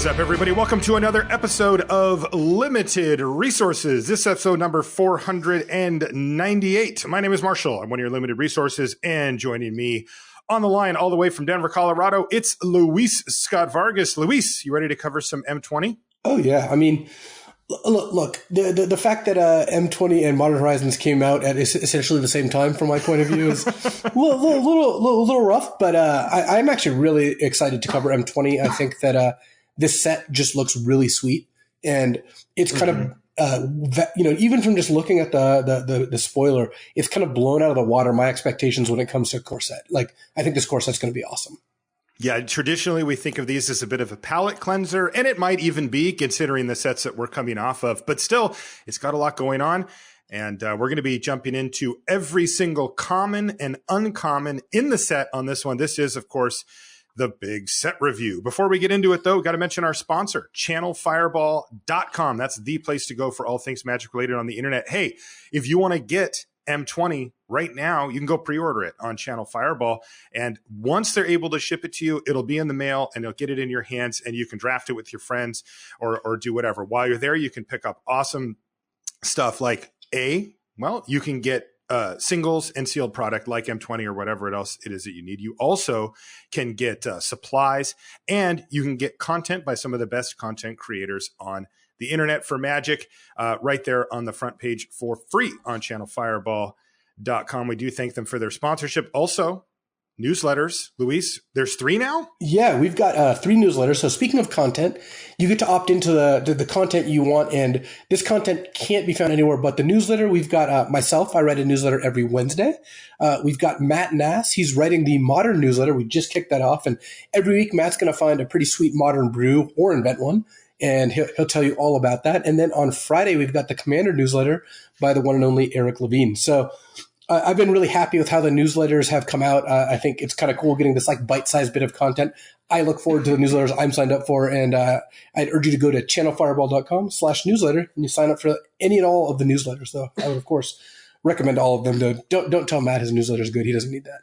What's up, everybody? Welcome to another episode of Limited Resources. This episode number 498. My name is Marshall. I'm one of your Limited Resources, and joining me on the line all the way from Denver, Colorado, it's Luis Scott-Vargas. Luis, you ready to cover some M20? Oh, yeah. I mean, look, the fact that M20 and Modern Horizons came out at essentially the same time, from my point of view, is a little rough, but I'm actually really excited to cover M20. I think that this set just looks really sweet, and it's kind of, even from just looking at the spoiler, it's kind of blown out of the water my expectations when it comes to core set. Like, I think this core set's going to be awesome. Yeah, traditionally we think of these as a bit of a palate cleanser, and it might even be, considering the sets that we're coming off of. But still, it's got a lot going on, and we're going to be jumping into every single common and uncommon in the set on this one. This is, of course, the big set review. Before we get into it, though, got to mention our sponsor, channelfireball.com. That's the place to go for all things Magic related on the internet. Hey, if you want to get M20 right now, you can go pre-order it on Channel Fireball. And once they're able to ship it to you, it'll be in the mail and you'll get it in your hands, and you can draft it with your friends or do whatever. While you're there, you can pick up awesome stuff like you can get singles and sealed product like M20 or whatever else it is that you need. You also can get supplies, and you can get content by some of the best content creators on the internet for Magic right there on the front page for free on channelfireball.com. We do thank them for their sponsorship. Also, newsletters. Luis, there's 3 now? Yeah, we've got 3 newsletters. So speaking of content, you get to opt into the content you want, and this content can't be found anywhere but the newsletter. We've got myself. I write a newsletter every Wednesday. We've got Matt Nass. He's writing the Modern newsletter. We just kicked that off, and every week Matt's going to find a pretty sweet Modern brew or invent one, and he'll tell you all about that. And then on Friday, we've got the Commander newsletter by the one and only Eric Levine. So I've been really happy with how the newsletters have come out. I think it's kind of cool getting this like bite-sized bit of content. I look forward to the newsletters I'm signed up for, and I'd urge you to go to channelfireball.com/newsletter, and you sign up for any and all of the newsletters. Though I would, of course, recommend all of them. Don't tell Matt his newsletter is good. He doesn't need that.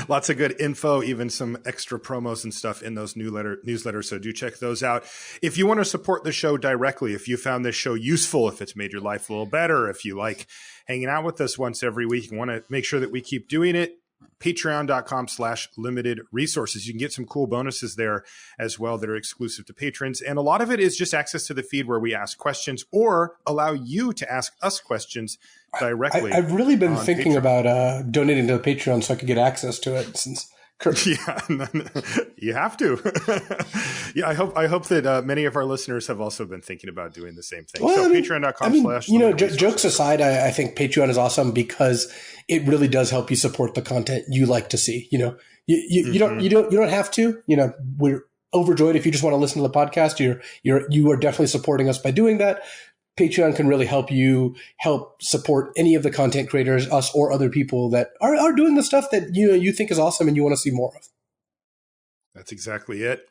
Lots of good info, even some extra promos and stuff in those newsletters. So do check those out. If you want to support the show directly, if you found this show useful, if it's made your life a little better, if you like hanging out with us once every week and want to make sure that we keep doing it, patreon.com/limited resources. You can get some cool bonuses there as well that are exclusive to patrons. And a lot of it is just access to the feed where we ask questions or allow you to ask us questions directly. I've really been thinking about donating to the Patreon so I could get access to it, since yeah, you have to. Yeah, I hope that many of our listeners have also been thinking about doing the same thing. So patreon.com/. Jokes aside, I think Patreon is awesome because it really does help you support the content you like to see. You don't have to. We're overjoyed if you just want to listen to the podcast. You are definitely supporting us by doing that. Patreon can really help you support any of the content creators, us or other people that are doing the stuff that you think is awesome and you want to see more of. That's exactly it.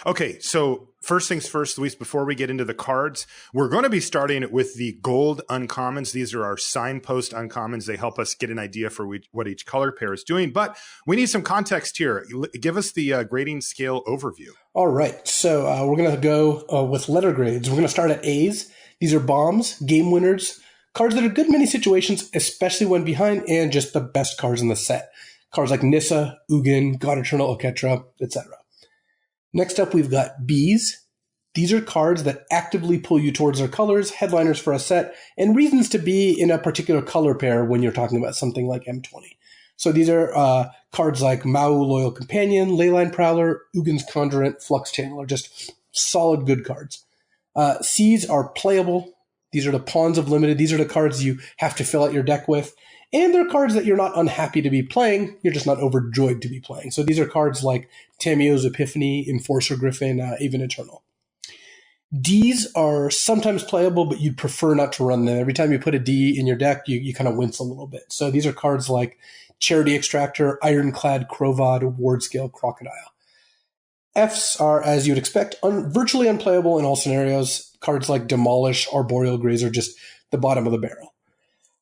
Okay, so first things first, Luis, before we get into the cards, we're going to be starting with the gold uncommons. These are our signpost uncommons. They help us get an idea for what each color pair is doing, but we need some context here. Give us the grading scale overview. All right, so we're going to go with letter grades. We're going to start at A's. These are bombs, game winners, cards that are good in many situations, especially when behind, and just the best cards in the set. Cards like Nissa, Ugin, God Eternal, Oketra, etc. Next up, we've got Bs. These are cards that actively pull you towards their colors, headliners for a set, and reasons to be in a particular color pair when you're talking about something like M20. So these are cards like Mau, Loyal Companion, Leyline Prowler, Ugin's Conjurant, Flux Channeler, just solid good cards. C's are playable. These are the pawns of limited. These are the cards you have to fill out your deck with. And they're cards that you're not unhappy to be playing. You're just not overjoyed to be playing. So these are cards like Tamiyo's Epiphany, Enforcer Griffin, even Eternal. D's are sometimes playable, but you'd prefer not to run them. Every time you put a D in your deck, you kind of wince a little bit. So these are cards like Charity Extractor, Ironclad Crovod, Wardscale Crocodile. Fs are, as you'd expect, virtually unplayable in all scenarios. Cards like Demolish, Arboreal Grazer, just the bottom of the barrel.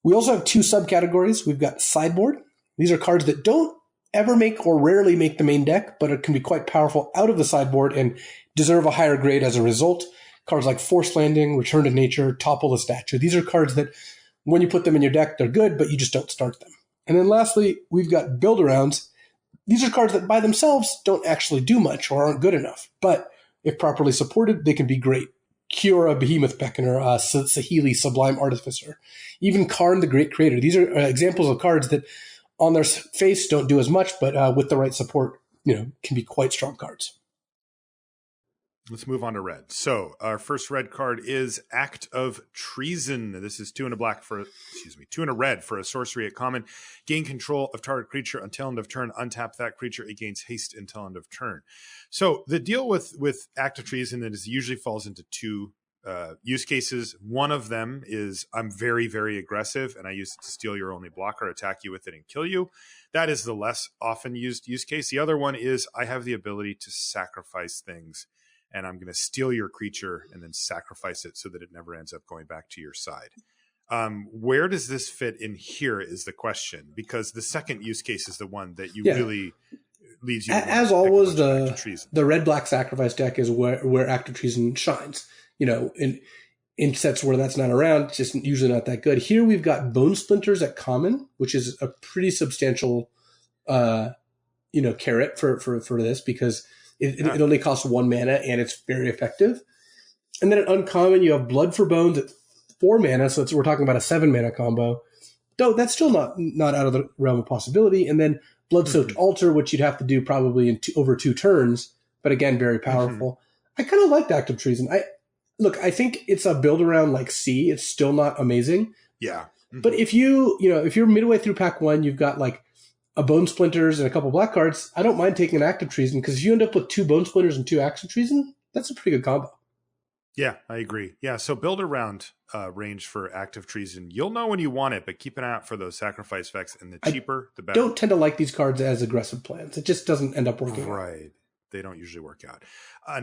We also have 2 subcategories. We've got Sideboard. These are cards that don't ever make or rarely make the main deck, but it can be quite powerful out of the sideboard and deserve a higher grade as a result. Cards like Forced Landing, Return to Nature, Topple the Statue. These are cards that when you put them in your deck, they're good, but you just don't start them. And then lastly, we've got Build-Arounds. These are cards that by themselves don't actually do much or aren't good enough, but if properly supported, they can be great. Kiora, Behemoth Beckoner, Saheeli, Sublime Artificer, even Karn, the Great Creator. These are examples of cards that on their face don't do as much, but with the right support, can be quite strong cards. Let's move on to red. So our first red card is Act of Treason. This is 2 and a red for a sorcery at common. Gain control of target creature until end of turn. Untap that creature. It gains haste until end of turn. So the deal with Act of Treason is it usually falls into 2 use cases. One of them is I'm very, very aggressive and I use it to steal your only blocker, attack you with it and kill you. That is the less often used use case. The other one is I have the ability to sacrifice things and I'm going to steal your creature and then sacrifice it so that it never ends up going back to your side. Where does this fit in here is the question, because the second use case is the one that really leads you. As always, the red-black sacrifice deck is where Act of Treason shines. In sets where that's not around, it's just usually not that good. Here we've got Bone Splinters at common, which is a pretty substantial, carrot for this because it only costs 1 mana and it's very effective. And then at uncommon, you have Blood for Bones at 4 mana, so we're talking about a 7 mana combo. Though that's still not out of the realm of possibility. And then Blood-Soaked Altar, which you'd have to do probably in over 2 turns, but again, very powerful. I kind of liked Act of Treason. I think it's a build around like C. It's still not amazing. Yeah. But if you're midway through pack 1, you've got like a Bone Splinters and a couple black cards, I don't mind taking an Act of Treason because if you end up with 2 Bone Splinters and 2 Acts of Treason, that's a pretty good combo. Yeah, I agree. Yeah, so build around range for Act of Treason. You'll know when you want it, but keep an eye out for those sacrifice effects, and the cheaper, the better. I don't tend to like these cards as aggressive plans. It just doesn't end up working. Right. They don't usually work out.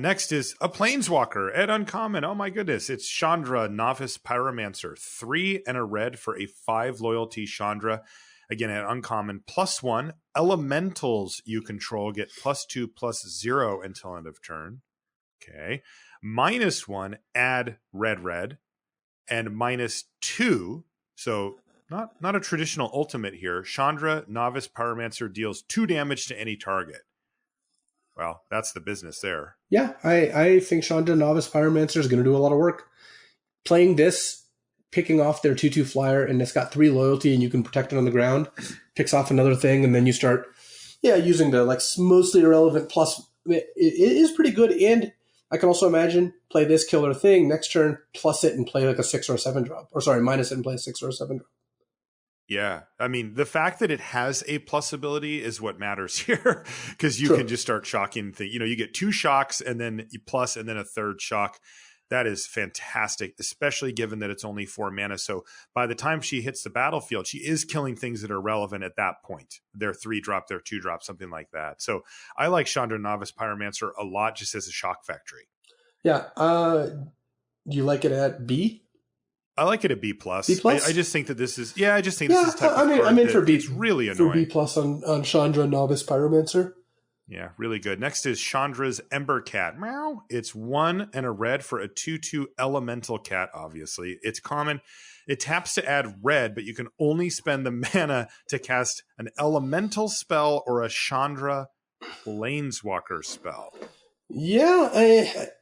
Next is a Planeswalker at uncommon. Oh my goodness. It's Chandra, Novice Pyromancer. 3 and a red for a 5 loyalty Chandra. Again, at uncommon, +1. Elementals you control get +2/+0 until end of turn. Okay. -1, add red, and -2. So not a traditional ultimate here. Chandra, Novice Pyromancer deals 2 damage to any target. Well, that's the business there. Yeah, I think Chandra, Novice Pyromancer is going to do a lot of work. Playing this, picking off their 2/2 flyer, and it's got 3 loyalty, and you can protect it on the ground, picks off another thing, and then you start, using the mostly irrelevant plus. It is pretty good, and I can also imagine play this killer thing next turn, plus it and play like a 6 or a 7 drop. Or sorry, minus it and play a 6 or a 7 drop. Yeah. I mean, the fact that it has a plus ability is what matters here because you can just start shocking things. You get 2 shocks and then plus and then a 3rd shock. That is fantastic, especially given that it's only 4 mana. So by the time she hits the battlefield, she is killing things that are relevant at that point. They're 3 drop, they're 2 drop, something like that. So I like Chandra Novice Pyromancer a lot just as a shock factory. Yeah. Do you like it at B? I like it at B+. B+? I just think that this is, this is type of card I'm in for B. It's really annoying. For B+ on Chandra Novice Pyromancer. Yeah, really good. Next is Chandra's Ember Cat. Meow. It's 1 and a red for a 2/2 elemental cat, obviously. It's common. It taps to add red, but you can only spend the mana to cast an elemental spell or a Chandra Planeswalker spell. Yeah,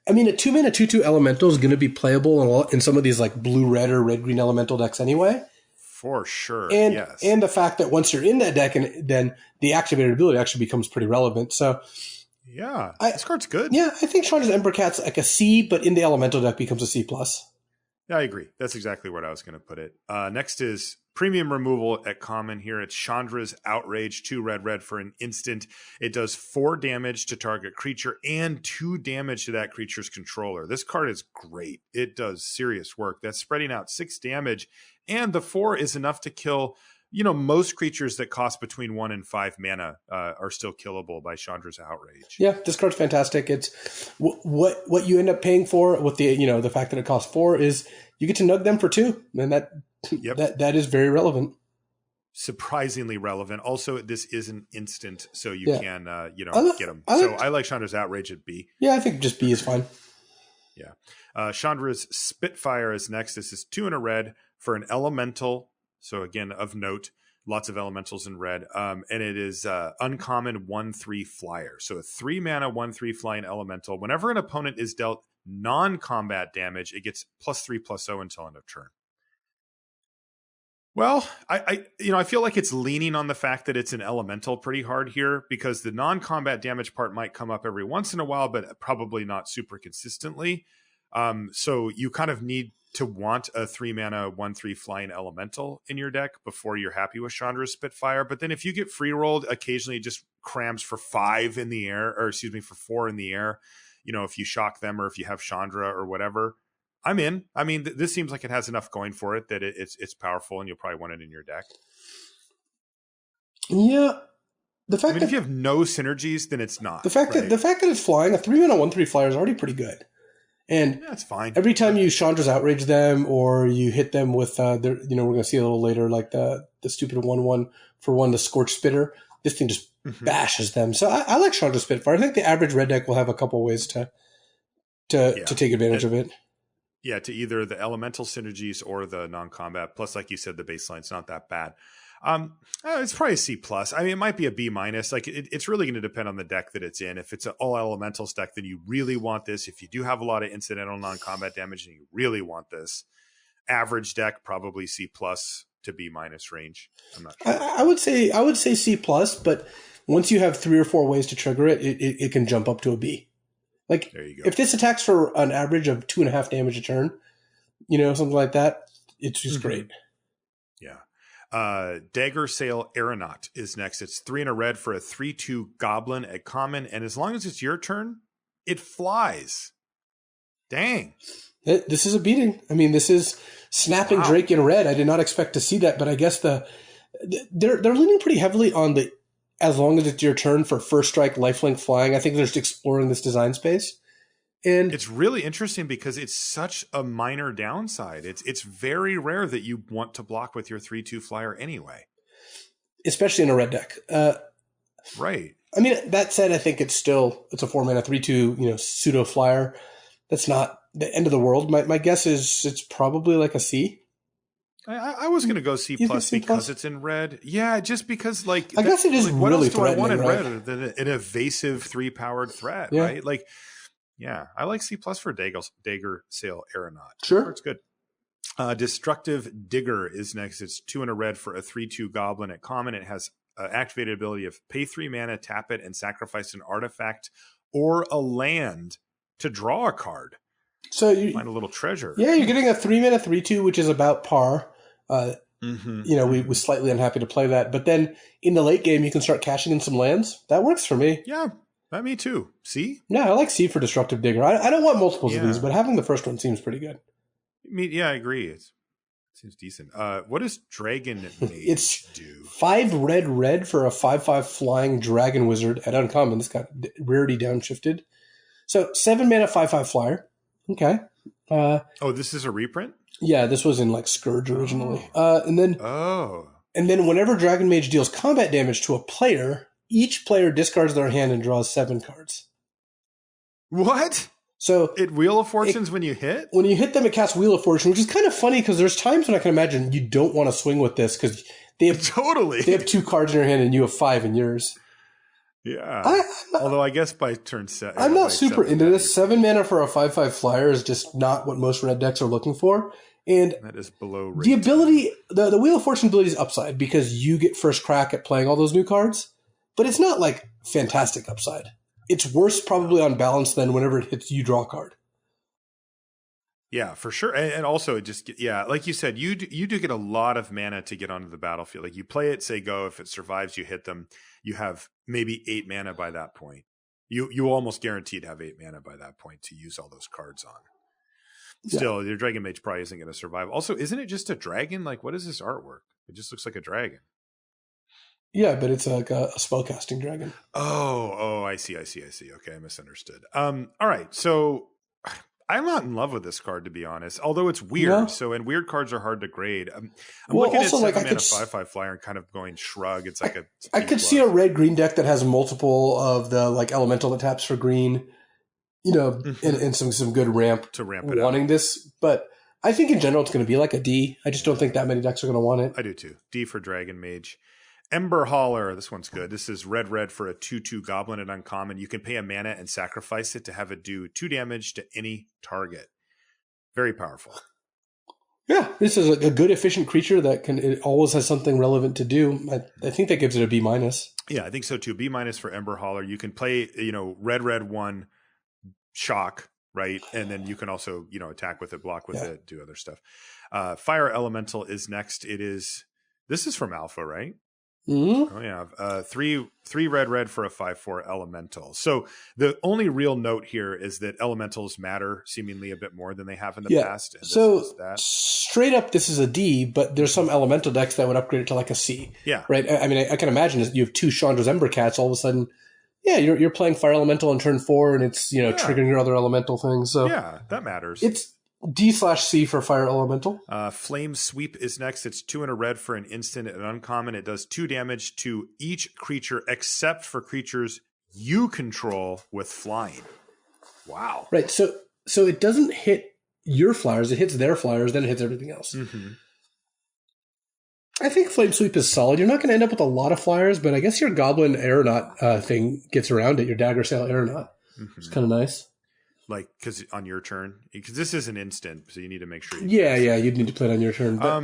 I mean, a 2 mana 2/2 elemental is going to be playable in some of these like blue-red or red-green elemental decks anyway. For sure, and, yes. And the fact that once you're in that deck, and then the activated ability actually becomes pretty relevant. So, yeah, this card's good. Yeah, I think Chandra's Ember Cat's like a C, but in the elemental deck becomes a C+. Yeah, I agree. That's exactly where I was going to put it. Next is premium removal at common here. It's Chandra's Outrage, 2 red for an instant. It does 4 damage to target creature and 2 damage to that creature's controller. This card is great. It does serious work. That's spreading out 6 damage, and the 4 is enough to kill. Most creatures that cost between 1 and 5 mana are still killable by Chandra's Outrage. Yeah, this card's fantastic. It's what you end up paying for with the fact that it costs 4 is you get to nug them for 2, and that is very relevant. surprisingly relevant. Also, this isn't instant, so you can get them. I like Chandra's Outrage at B. Yeah, I think just B is fine. Yeah. Chandra's Spitfire is next. This is 2 and a red for an elemental. So again, of note, lots of elementals in red. And it is uncommon 1/3 flyer. So a 3 mana 1/3 flying elemental. Whenever an opponent is dealt non-combat damage, it gets +3/+0 until end of turn. Well, I feel like it's leaning on the fact that it's an elemental pretty hard here, because the non-combat damage part might come up every once in a while, but probably not super consistently. So you kind of need to want a 3 mana 1/3 flying elemental in your deck before you're happy with Chandra's Spitfire. But then if you get free rolled, occasionally it just crams for 5 in the air, or excuse me, for 4 in the air. If you shock them or if you have Chandra or whatever, I'm in. I mean, this seems like it has enough going for it that it's powerful, and you'll probably want it in your deck. Yeah, if you have no synergies, then it's not. The fact that it's flying, a 3 mana 1/3 flyer is already pretty good. And that's fine. Every time you Chandra's Outrage them, or you hit them with we're going to see a little later, like the stupid 1/1 for 1, the Scorch Spitter. This thing just bashes them. So I like Chandra's Spitfire. I think the average red deck will have a couple ways to take advantage of it. Yeah, to either the elemental synergies or the non-combat. Plus, like you said, the baseline's not that bad. It's probably a C+. I mean, it might be a B-. Like it's really going to depend on the deck that it's in. If it's an all elementals deck, then you really want this. If you do have a lot of incidental non-combat damage and you really want this, average deck probably C+ to B- range. I'm not sure. I would say C+, but once you have 3 or 4 ways to trigger it, it can jump up to a B. Like, there you go. If this attacks for an average of 2.5 damage a turn, something like that, it's just great. Yeah. Dagger Sail Aeronaut is next. It's 3 and a red for a 3/2 goblin at common, and as long as it's your turn, it flies. Dang. This is a beating. I mean, this is snapping Drake in red. I did not expect to see that, but I guess they're leaning pretty heavily on the as long as it's your turn for first strike, lifelink flying. I think they're just exploring this design space. And it's really interesting because it's such a minor downside. It's very rare that you want to block with your 3/2 flyer anyway. Especially in a red deck. Right. I mean, that said, I think it's a 4 mana 3/2, pseudo flyer. That's not the end of the world. My guess is it's probably like a C. I was going to go C+ because it's in red. Yeah, just because I guess it is what really else do I want in right? red than an evasive 3-powered threat, right? Yeah, I like C+ for Dagger Sail Aeronaut. Sure. It's good. Destructive Digger is next. It's 2 and a red for a 3/2 goblin at common. It has activated ability of pay 3 mana, tap it, and sacrifice an artifact or a land to draw a card. So you find a little treasure. Yeah, you're getting a 3 mana 3/2, which is about par. We slightly unhappy to play that, but then in the late game you can start cashing in some lands. That works for me. Yeah, me too. C? Yeah, I like C for Destructive Digger. I don't want multiples of these, but having the first one seems pretty good. I agree. It seems decent. What does Dragon Mage do? 5 red for a 5/5 flying dragon wizard at uncommon. This got rarity downshifted. So 7 mana 5/5 flyer. Okay. This is a reprint? Yeah, this was in Scourge originally. And then whenever Dragon Mage deals combat damage to a player, each player discards their hand and draws 7 cards. What? So it Wheel of Fortunes when you hit? When you hit them, it casts Wheel of Fortune, which is kind of funny because there's times when I can imagine you don't want to swing with this because they have 2 cards in your hand and you have 5 in yours. Yeah. Although I guess by turn 7. I'm not super into this. 7 mana for a 5/5 flyer is just not what most red decks are looking for. And that is below rate. The ability, the Wheel of Fortune ability is upside because you get first crack at playing all those new cards, but it's not fantastic upside. It's worse probably on balance than whenever it hits you draw a card. Yeah, for sure. And also it just, like you said, you do get a lot of mana to get onto the battlefield. You play it, say go, if it survives, you hit them. You have maybe 8 mana by that point. You almost guaranteed have 8 mana by that point to use all those cards on. Still, your Dragon Mage probably isn't going to survive. Also, isn't it just a dragon? What is this artwork? It just looks like a dragon. Yeah, but it's like a spellcasting dragon. Oh, I see. Okay, I misunderstood. All right. So I'm not in love with this card, to be honest. Although it's weird. No? So, and weird cards are hard to grade. I'm Well, looking also, at like, 7 mana 5/5 flyer and kind of going shrug. It's like I could see a red-green deck that has multiple of the like elemental that taps for green, you know, and some good ramp to ramp it wanting up. this. But I think in general it's going to be like a D. I just don't think that many decks are going to want it. I do too. D for Dragon Mage. Ember Hauler. This one's good. This is red for a 2/2 goblin at uncommon. You can pay a mana and sacrifice it to have it do 2 damage to any target. Very powerful. Yeah, this is a good, efficient creature that it always has something relevant to do. I think that gives it a B-. Yeah, I think so too. B- for Ember Hauler. You can play, red 1 shock, right? And then you can also, attack with it, block with it, do other stuff. Fire Elemental is next. This is from Alpha, right? Mm-hmm. Oh yeah, three red for a 5/4 elemental. So the only real note here is that elementals matter seemingly a bit more than they have in the past. And so straight up, this is a D, but there's some elemental decks that would upgrade it to like a C. Yeah, right. I mean, I can imagine you have 2 Chandra's Ember Cats. All of a sudden, you're playing Fire Elemental on turn 4, and it's triggering your other elemental things. So yeah, that matters. It's D/C for Fire Elemental. Flame Sweep is next. It's 2 and a red for an instant and uncommon. It does 2 damage to each creature except for creatures you control with flying. Wow. Right. So it doesn't hit your flyers. It hits their flyers. Then it hits everything else. Mm-hmm. I think Flame Sweep is solid. You're not going to end up with a lot of flyers, but I guess your Goblin Aeronaut thing gets around it. Your Dagger Sail Aeronaut. Mm-hmm. It's kind of nice. Like, because on your turn, because this is an instant, so you need to make sure. You'd need to play it on your turn. But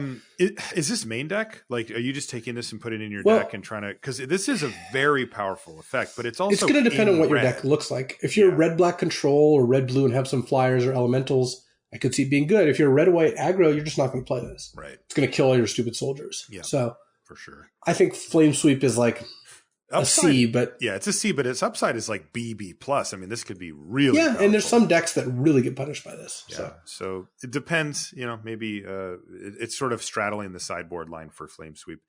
is this main deck? Like, are you just taking this and putting it in your deck and trying to? Because this is a very powerful effect, but it's also going to depend on what your deck looks like. If you're red-black control or red-blue and have some flyers or elementals, I could see it being good. If you're red-white aggro, you're just not going to play this. Right. It's going to kill all your stupid soldiers. Yeah. So for sure, I think Flame Sweep is like upside, a C, but it's a C, but its upside is like B plus. I mean, this could be really powerful. And there's some decks that really get punished by this. Yeah, so it depends. Maybe it's sort of straddling the sideboard line for Flame Sweep.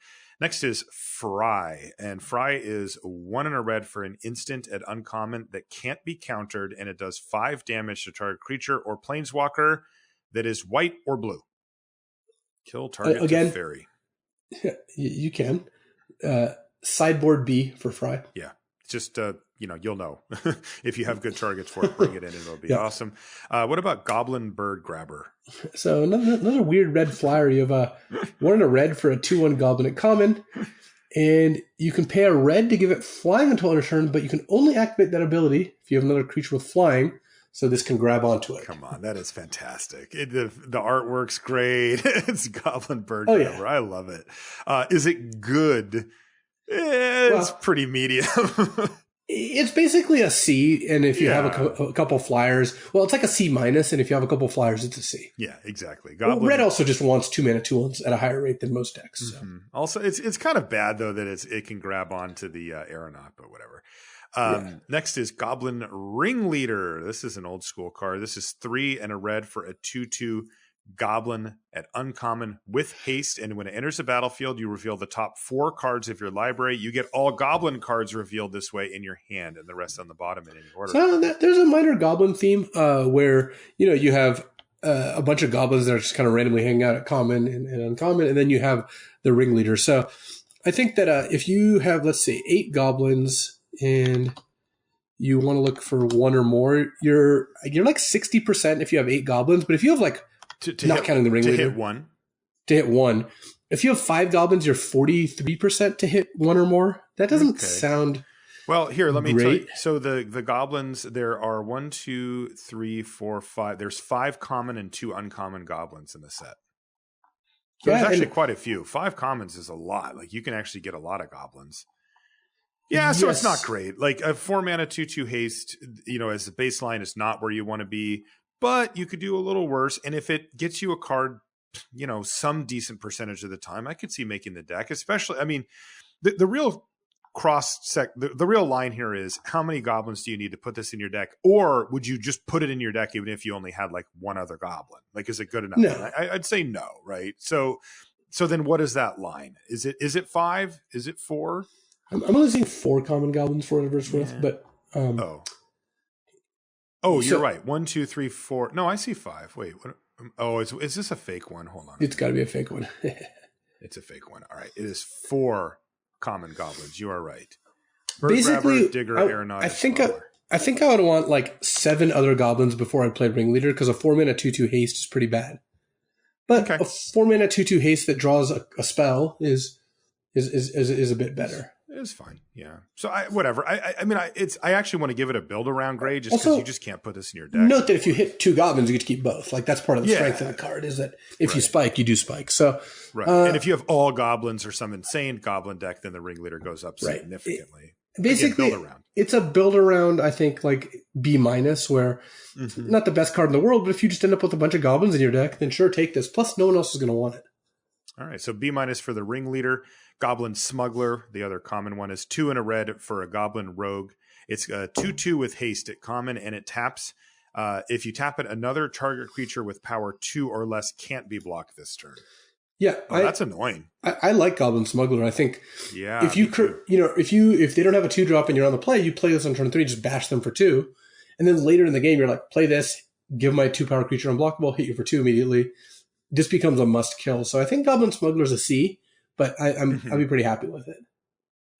Next is Fry, and Fry is 1 and a red for an instant at uncommon that can't be countered, and it does 5 damage to target creature or planeswalker that is white or blue. Kill target fairy. You can. Sideboard B for Fry. Yeah. Just, you'll know. If you have good targets for it, bring it in and it'll be awesome. What about Goblin Bird Grabber? So another weird red flyer. You have a 1 and a red for a 2/1 Goblin at common. And you can pay a red to give it flying until end of turn, but you can only activate that ability if you have another creature with flying. So this can grab onto it. Come on, that is fantastic. The artwork's great. It's Goblin Bird Grabber. I love it. Is it good? It's pretty medium. It's basically a C, and if you have a couple flyers, it's like a C-, and if you have a couple flyers, it's a C. Yeah, exactly. Red also just wants 2 mana 2/1s at a higher rate than most decks. So. Mm-hmm. Also, it's kind of bad though that it can grab onto the Aeronaut, but whatever. Next is Goblin Ringleader. This is an old school card. This is 3 and a red for a 2/2 Goblin at uncommon with haste, and when it enters the battlefield, you reveal the top 4 cards of your library. You get all Goblin cards revealed this way in your hand, and the rest on the bottom in any order. So there's a minor Goblin theme where you have a bunch of Goblins that are just kind of randomly hanging out at common and uncommon, and then you have the Ringleader. So I think that if you have, let's say, 8 Goblins and you want to look for 1 or more, you're like 60% if you have 8 Goblins, but if you have like counting the Ringleader. To hit one. If you have 5 Goblins, you're 43% to hit 1 or more. That doesn't sound well. Here, let me great. tell you. So the Goblins, there are 1, 2, 3, 4, 5. There's 5 common and 2 uncommon Goblins in the set. So there's actually quite a few. 5 commons is a lot. Like, you can actually get a lot of Goblins. Yeah, so it's not great. Like a 4 mana 2/2 haste, as the baseline is not where you want to be. But you could do a little worse. And if it gets you a card, some decent percentage of the time, I could see making the deck. Especially, I mean, the real the real line here is how many Goblins do you need to put this in your deck? Or would you just put it in your deck even if you only had like 1 other Goblin? Like, is it good enough? No. I'd say no, right? So then what is that line? Is it 5? Is it 4? I'm only seeing 4 common Goblins for whatever it's worth, but Oh, you're So right. 1, 2, 3, 4. No, I see 5. Wait, what? Oh, is this a fake one? Hold on. it's got to be a fake one. It's a fake one. All right. It is 4 common goblins. You are right. Bird Basically, grabber, digger, aeronaut, I think I would want like 7 other goblins before I played Ringleader, because a 4-mana 2/2 haste is pretty bad. But Okay. a 4-mana 2/2 haste that draws a spell is a bit better. It's fine. Yeah. So whatever. I mean, I actually want to give it a build around grade just because Also, you just can't put this in your deck. Note that if you hit 2 goblins, you get to keep both. Like, that's part of the strength of the card, is that if you spike, you do spike. So, right. And if you have all goblins or some insane goblin deck, then the Ringleader goes up significantly. Basically, again, build around. It's a build around, I think, like B-, where not the best card in the world, but if you just end up with a bunch of goblins in your deck, then sure, take this. Plus, no one else is going to want it. All right. So B- for the Ringleader. Goblin Smuggler, the other common one, is 2 and a red for a Goblin Rogue. It's 2/2 with haste at common, and it taps. If you tap it, another target creature with power 2 or less can't be blocked this turn. Yeah, that's annoying. I like Goblin Smuggler. I think if if they don't have a 2-drop and you're on the play, you play this on turn 3, just bash them for 2, and then later in the game you're like, play this, give my 2-power creature unblockable, hit you for 2 immediately. This becomes a must kill. So I think Goblin Smuggler is a C. But I'd be pretty happy with it.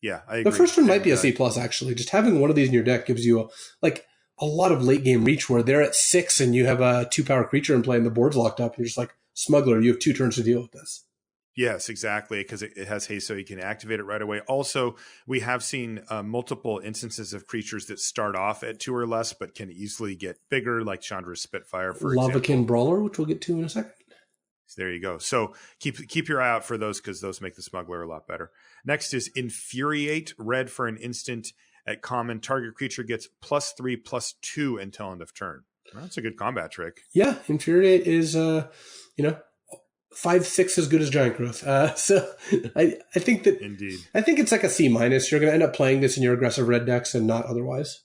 Yeah, I agree. The first one might be a C+, actually. Just having one of these in your deck gives you a lot of late game reach where they're at 6 and you have a 2-power creature in play and the board's locked up. And you're just like, Smuggler, you have 2 turns to deal with this. Yes, exactly, because it has haste, so you can activate it right away. Also, we have seen multiple instances of creatures that start off at 2 or less, but can easily get bigger, like Chandra's Spitfire, for example. Lavakin Brawler, which we'll get to in a second. There you go. So keep your eye out for those, because those make the Smuggler a lot better. Next is Infuriate, red for an instant at common. Target creature gets +3/+2 until end of turn. Well, that's a good combat trick. Yeah, Infuriate is 5/6 as good as Giant Growth. So I think that indeed. I think it's like a C-. You're going to end up playing this in your aggressive red decks and not otherwise.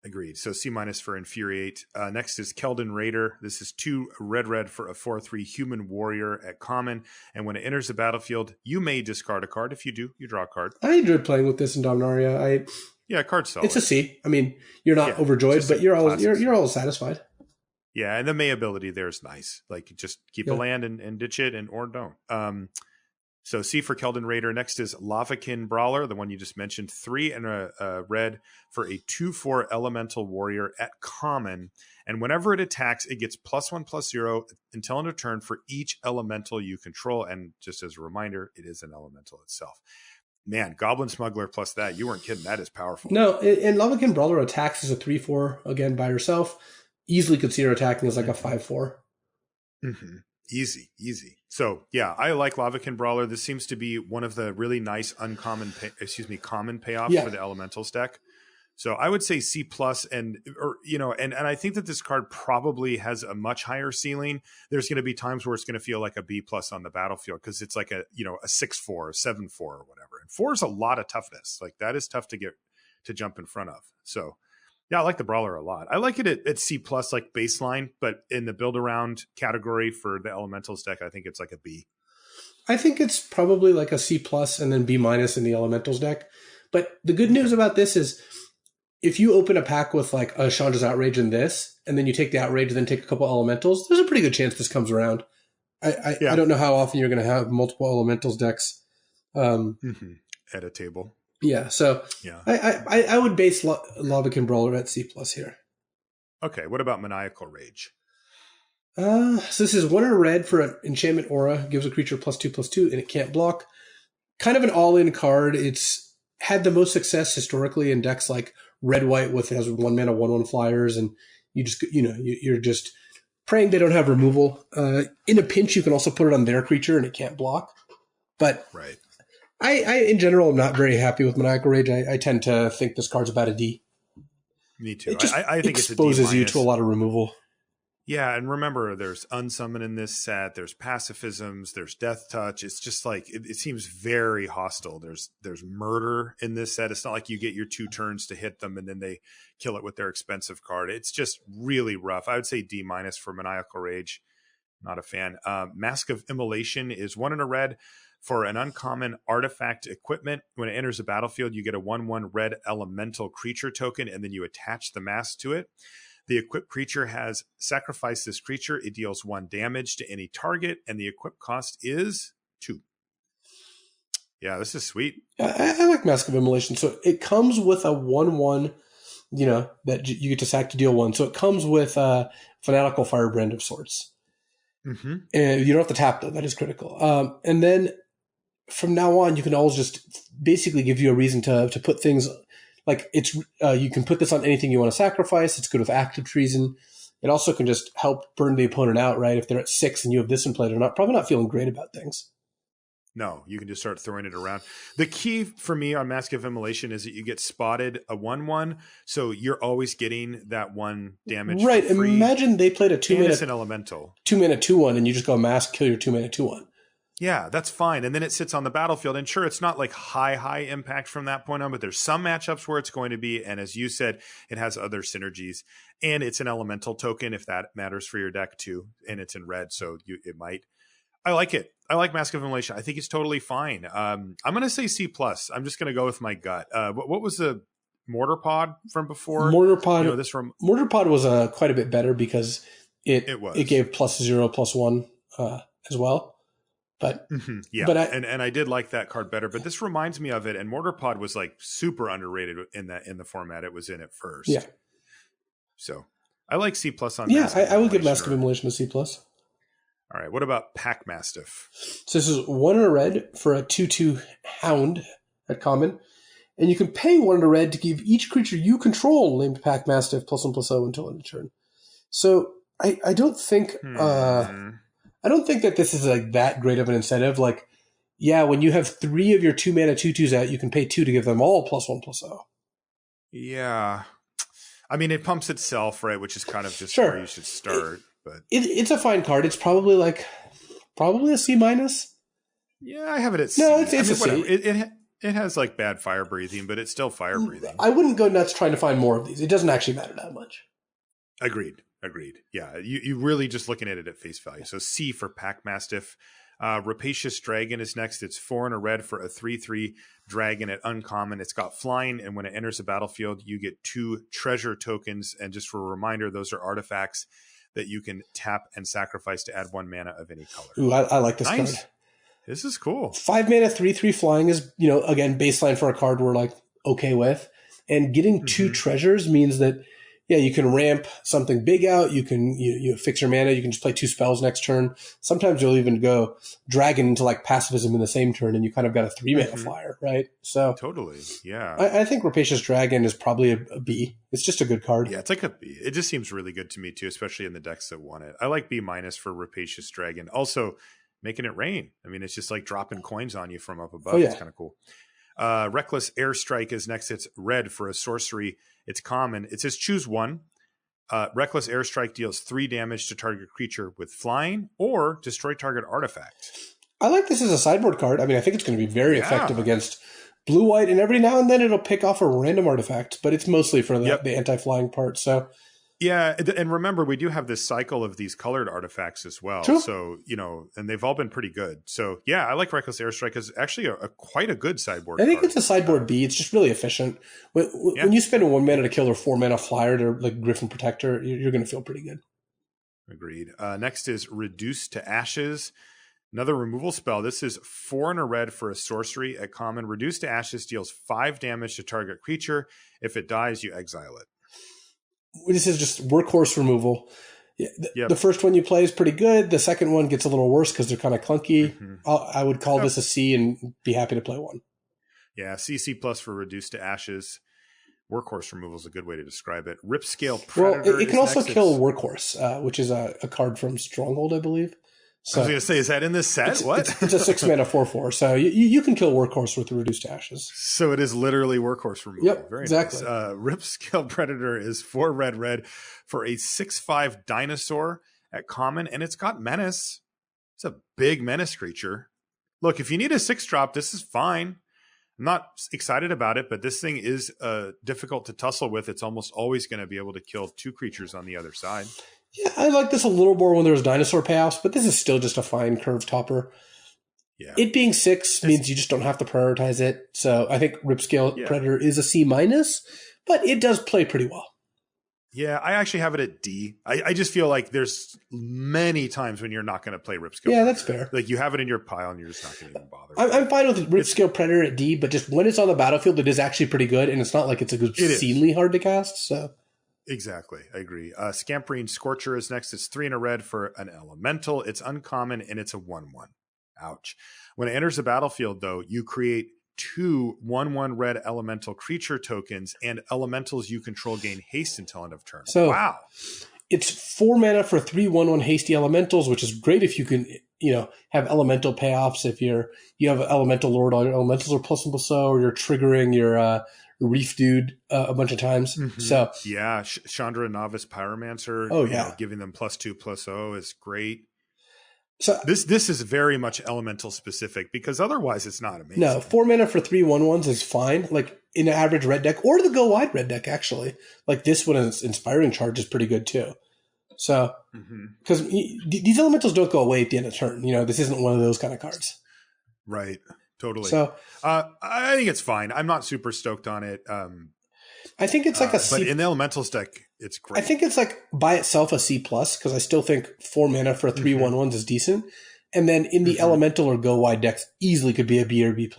Agreed. So C- for Infuriate. Next is Keldon Raider. This is 2 red for a 4/3 human warrior at common. And when it enters the battlefield, you may discard a card. If you do, you draw a card. I enjoyed playing with this in Dominaria. Card's solid. It's a C. I mean, you're not overjoyed, but you're always satisfied. Yeah, and the May ability there is nice. Like, just keep a land and ditch it, or don't. So C for Keldon Raider. Next is Lavakin Brawler, the one you just mentioned. 3 and a red for a 2/4 elemental warrior at common. And whenever it attacks, it gets +1/+0 until end of turn for each elemental you control. And just as a reminder, it is an elemental itself. Man, Goblin Smuggler plus that, you weren't kidding. That is powerful. No, and Lavakin Brawler attacks as a 3/4, again, by herself. Easily could see her attacking as like a 5/4. Mm-hmm. Easy. So, yeah, I like Lavakin Brawler. This seems to be one of the really nice common payoffs for the Elementals deck. So I would say C+, and I think that this card probably has a much higher ceiling. There's going to be times where it's going to feel like a B+ on the battlefield, because it's like a 6/4, a 7/4 or whatever. And 4 is a lot of toughness. Like, that is tough to jump in front of. So, yeah, I like the Brawler a lot. I like it at C+, like baseline, but in the build around category for the Elementals deck, I think it's like a B. I think it's probably like a C+ and then B- in the Elementals deck. But the good news about this is, if you open a pack with like a Chandra's Outrage and this, and then you take the Outrage and then take a couple Elementals, there's a pretty good chance this comes around. I don't know how often you're going to have multiple Elementals decks at a table. Yeah, so yeah, I would base Lavakin Brawler at C+ here. Okay, what about Maniacal Rage? So this is 1 in a red for an enchantment aura, gives a creature +2/+2, and it can't block. Kind of an all-in card. It's had the most success historically in decks like red-white, with it has 1 mana 1/1 flyers, and you just you're just praying they don't have removal. In a pinch, you can also put it on their creature, and it can't block. But right. I in general am not very happy with Maniacal Rage. I tend to think this card's about a D. Me too. It just I think exposes it's a D-. you to a lot of removal. Yeah, and remember, there's Unsummon in this set. There's Pacifisms. There's Death Touch. It's just like it seems very hostile. There's Murder in this set. It's not like you get your 2 turns to hit them and then they kill it with their expensive card. It's just really rough. I would say D- for Maniacal Rage. Not a fan. Mask of Immolation is 1 in a red For an uncommon artifact equipment, when it enters the battlefield, you get a 1/1 red elemental creature token, and then you attach the mask to it. The equipped creature has sacrificed this creature. It deals 1 damage to any target, and the equip cost is 2. Yeah, this is sweet. I like Mask of Immolation. So it comes with a 1/1, that you get to sack to deal 1. So it comes with a Fanatical Firebrand of sorts. Mm-hmm. And you don't have to tap, though. That is critical. And then from now on, you can always just basically give you a reason to put things like it's. You can put this on anything you want to sacrifice. It's good with active treason. It also can just help burn the opponent out, right? If they're at 6 and you have this in play, they're probably not feeling great about things. No, you can just start throwing it around. The key for me on Mask of Immolation is that you get spotted a 1/1, so you're always getting that 1 damage. Right. For free. Imagine they played a 2-mana an elemental. 2-mana 2/1, and you just go mask, kill your 2-mana 2/1. Yeah, that's fine. And then it sits on the battlefield. And sure, it's not like high impact from that point on, but there's some matchups where it's going to be. And as you said, it has other synergies. And it's an elemental token if that matters for your deck too. And it's in red, so it might. I like it. I like Mask of Immolation. I think it's totally fine. I'm going to say C+. I'm just going to go with my gut. What was the Mortar Pod from before? Mortar Pod. Mortar Pod was quite a bit better because it gave +0, +1 as well. But yeah, but and I did like that card better. But this reminds me of it. And Mortar Pod was like super underrated in the format it was in at first. Yeah. So I like C+ on. Yeah, I would give Mask of Immolation a C+. All right. What about Pack Mastiff? So this is 1 and a red for a 2/2 Hound at common, and you can pay 1 and a red to give each creature you control named Pack Mastiff +1/+0 until end of turn. So I don't think. I don't think that this is like that great of an incentive. Like, yeah, when you have 3 of your 2-mana 2/2s out, you can pay 2 to give them all +1/+0. Yeah. I mean, it pumps itself, right? Which is kind of just where you should start. But it's a fine card. It's probably a C-. Yeah, I have it at C. No, it's a C. It has like bad fire breathing, but it's still fire breathing. I wouldn't go nuts trying to find more of these. It doesn't actually matter that much. Agreed. Yeah, you really just looking at it at face value. So C for Pack Mastiff. Rapacious Dragon is next. It's 4 and a red for a 3/3 dragon at uncommon. It's got flying, and when it enters the battlefield, you get 2 treasure tokens. And just for a reminder, those are artifacts that you can tap and sacrifice to add 1 mana of any color. Ooh, I like this card. This is cool. 5 mana 3/3 flying is, again, baseline for a card we're like okay with. And getting 2 treasures means that, yeah, you can ramp something big out. You can you fix your mana. You can just play 2 spells next turn. Sometimes you'll even go dragon into like pacifism in the same turn, and you kind of got a 3 mana flyer, right? So totally, yeah. I think Rapacious Dragon is probably a B. It's just a good card. Yeah, it's like a B. It just seems really good to me too, especially in the decks that want it. I like B- for Rapacious Dragon. Also, making it rain. I mean, it's just like dropping coins on you from up above. Oh, yeah. It's kind of cool. Reckless Airstrike is next. It's red for a sorcery. It's common. It says choose 1. Reckless Airstrike deals 3 damage to target creature with flying or destroy target artifact. I like this as a sideboard card. I mean, I think it's going to be very effective against blue-white, and every now and then it'll pick off a random artifact, but it's mostly for the anti-flying part. So yeah, and remember, we do have this cycle of these colored artifacts as well. True. So, and they've all been pretty good. So, yeah, I like Reckless Airstrike as actually quite a good sideboard I think card. it's a sideboard B. It's just really efficient. When you spend a 1 mana to kill or 4 mana flyer to like Griffin Protector, you're going to feel pretty good. Agreed. Next is Reduce to Ashes. Another removal spell. This is 4 and a red for a sorcery at common. Reduce to Ashes deals 5 damage to target creature. If it dies, you exile it. This is just workhorse removal. The first one you play is pretty good. The second one gets a little worse because they're kind of clunky. I would call this a C and be happy to play 1. Yeah, C+ for Reduce to Ashes. Workhorse removal is a good way to describe it. Ripscale Predator. Well, it can also kill Workhorse, which is a card from Stronghold, I believe. So I was going to say, is that in this set? What? It's a 6 mana 4/4. So you can kill Workhorse with Reduced to Ashes. So it is literally Workhorse removal. Yep, very exactly. Nice. Ripscale Predator is 4 red for a 6/5 dinosaur at common, and it's got menace. It's a big menace creature. Look, if you need a 6-drop, this is fine. I'm not excited about it, but this thing is difficult to tussle with. It's almost always going to be able to kill 2 creatures on the other side. Yeah, I like this a little more when there's dinosaur payoffs, but this is still just a fine curve topper. Yeah. It being 6 means you just don't have to prioritize it. So I think Ripscale Predator is a C-, but it does play pretty well. Yeah, I actually have it at D. I just feel like there's many times when you're not going to play Ripscale Predator. That's fair. Like you have it in your pile and you're just not going to even bother. I'm fine with Ripscale Predator at D, but just when it's on the battlefield, it is actually pretty good, and it's not like it's obscenely hard to cast. So exactly, I agree. Scamperine Scorcher is next. It's 3 and a red for an elemental. It's uncommon and it's a 1/1. Ouch. When it enters the battlefield, though, you create 2 1/1 red elemental creature tokens, and elementals you control gain haste until end of turn. So, wow. It's 4 mana for 3 1/1 hasty elementals, which is great if you can, have elemental payoffs. If you have an elemental lord, all your elementals are +1/+0, or you're triggering your reef dude a bunch of times. Mm-hmm. So yeah, Chandra Novice Pyromancer. Oh yeah, giving them +2/+0 is great. So this is very much elemental specific because otherwise it's not amazing. No, 4 mana for 3 1/1s is fine. Like in an average red deck or the go wide red deck, actually. Like this one is Inspiring Charge is pretty good too. So because these elementals don't go away at the end of turn. This isn't one of those kind of cards. Right. Totally. So I think it's fine. I'm not super stoked on it. I think it's like a C. But in the elementals deck, it's great. I think it's like by itself a C+, because I still think 4 mana for 3 1/1s is decent. And then in the elemental or go wide decks, easily could be a B or B+.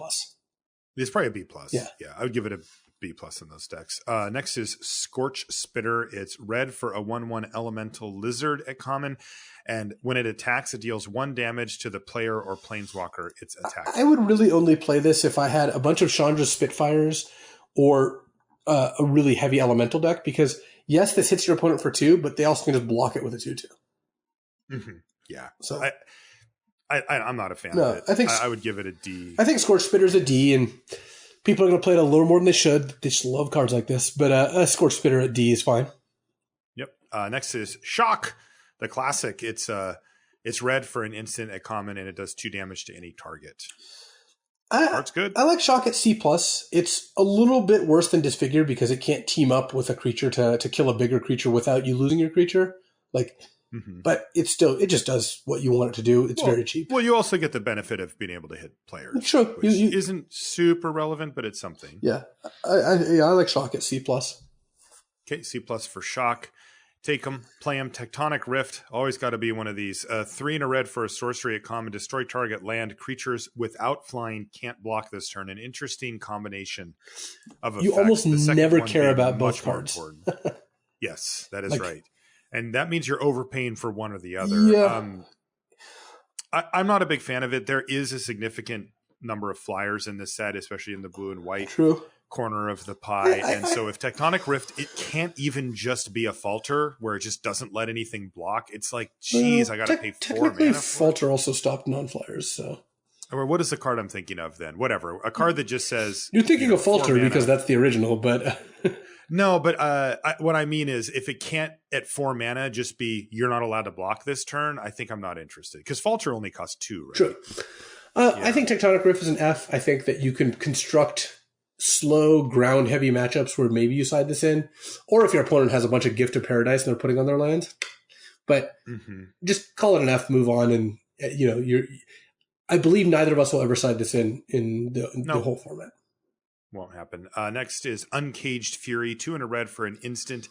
It's probably a B+. Yeah. I would give it a B+ in those decks. Next is Scorch Spitter. It's red for a 1/1 elemental lizard at common. And when it attacks, it deals 1 damage to the player or planeswalker it's attacked. I would really only play this if I had a bunch of Chandra Spitfires or a really heavy elemental deck, because yes, this hits your opponent for 2, but they also can just block it with a 2/2. Yeah. So I'm not a fan of it. I would give it a D. I think Scorch Spitter's a D, and people are going to play it a little more than they should. They just love cards like this, but a Scorch Spitter at D is fine. Yep. Next is Shock, the classic. It's red for an instant at common, and it does 2 damage to any target. Card's good. I like Shock at C+. It's a little bit worse than Disfigure because it can't team up with a creature to kill a bigger creature without you losing your creature. But it just does what you want it to do. It's very cheap. Well, you also get the benefit of being able to hit players. Sure. Which isn't super relevant, but it's something. Yeah. I like Shock at C+. Okay, C+ for Shock. Take them, play them. Tectonic Rift, always got to be one of these. 3 and a red for a sorcery at common. Destroy target land. Creatures without flying can't block this turn. An interesting combination of effects. You almost never care about both cards. Yes, that is right. And that means you're overpaying for one or the other. Yeah. I'm not a big fan of it. There is a significant number of flyers in this set, especially in the blue and white. True. Corner of the pie. And so if Tectonic Rift, it can't even just be a falter where it just doesn't let anything block. It's like, geez, I got to pay 4 mana. Falter also stopped non-flyers, so. Or what is the card I'm thinking of then? Whatever. A card that just says... You're thinking of Falter because that's the original, but... No, but what I mean is if it can't at 4 mana just be, you're not allowed to block this turn, I think I'm not interested. Because Falter only costs 2, right? True. I think Tectonic Rift is an F. I think that you can construct slow, ground-heavy matchups where maybe you side this in, or if your opponent has a bunch of Gift of Paradise and they're putting on their lands. But just call it an F, move on, and I believe neither of us will ever side this in the whole format. Won't happen. Next is Uncaged Fury, 2 and a red for an instant.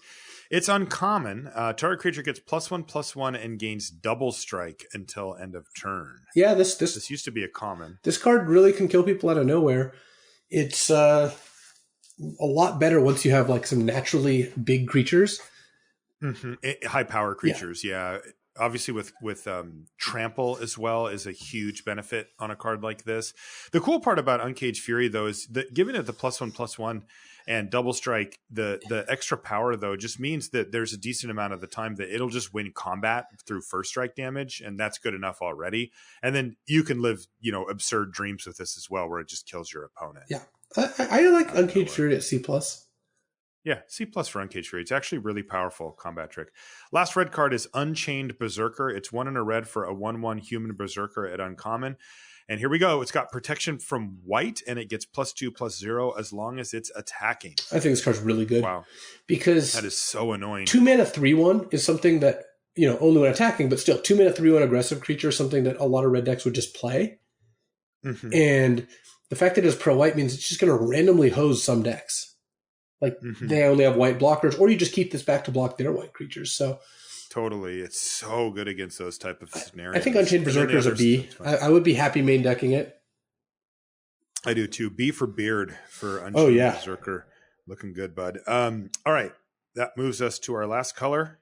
It's uncommon. Target creature gets +1/+1 and gains double strike until end of turn. Yeah, this used to be a common. This card really can kill people out of nowhere. It's a lot better once you have like some naturally big creatures. High power creatures, yeah. Obviously with Trample as well is a huge benefit on a card like this. The cool part about Uncaged Fury, though, is that giving it the +1/+1 and double strike, the extra power, though, just means that there's a decent amount of the time that it'll just win combat through first strike damage, and that's good enough already. And then you can live, absurd dreams with this as well, where it just kills your opponent. Yeah. I like Uncaged Fury at C+. Yeah, C+ for Uncaged Fury. It's actually really powerful combat trick. Last red card is Unchained Berserker. It's 1 and a red for a 1/1 human berserker at uncommon. And here we go. It's got protection from white, and it gets +2/+0 as long as it's attacking. I think this card's really good. Wow. Because that is so annoying. 2 mana 3/1 is something that, only when attacking, but still 2 mana 3/1 aggressive creature is something that a lot of red decks would just play. Mm-hmm. And the fact that it's pro white means it's just going to randomly hose some decks. Like they only have white blockers, or you just keep this back to block their white creatures. So Totally. It's so good against those type of scenarios. I think Unchained Berserker is a B. I would be happy main decking it. I do too. B for Beard for Unchained Berserker. Looking good, bud. All right. That moves us to our last color.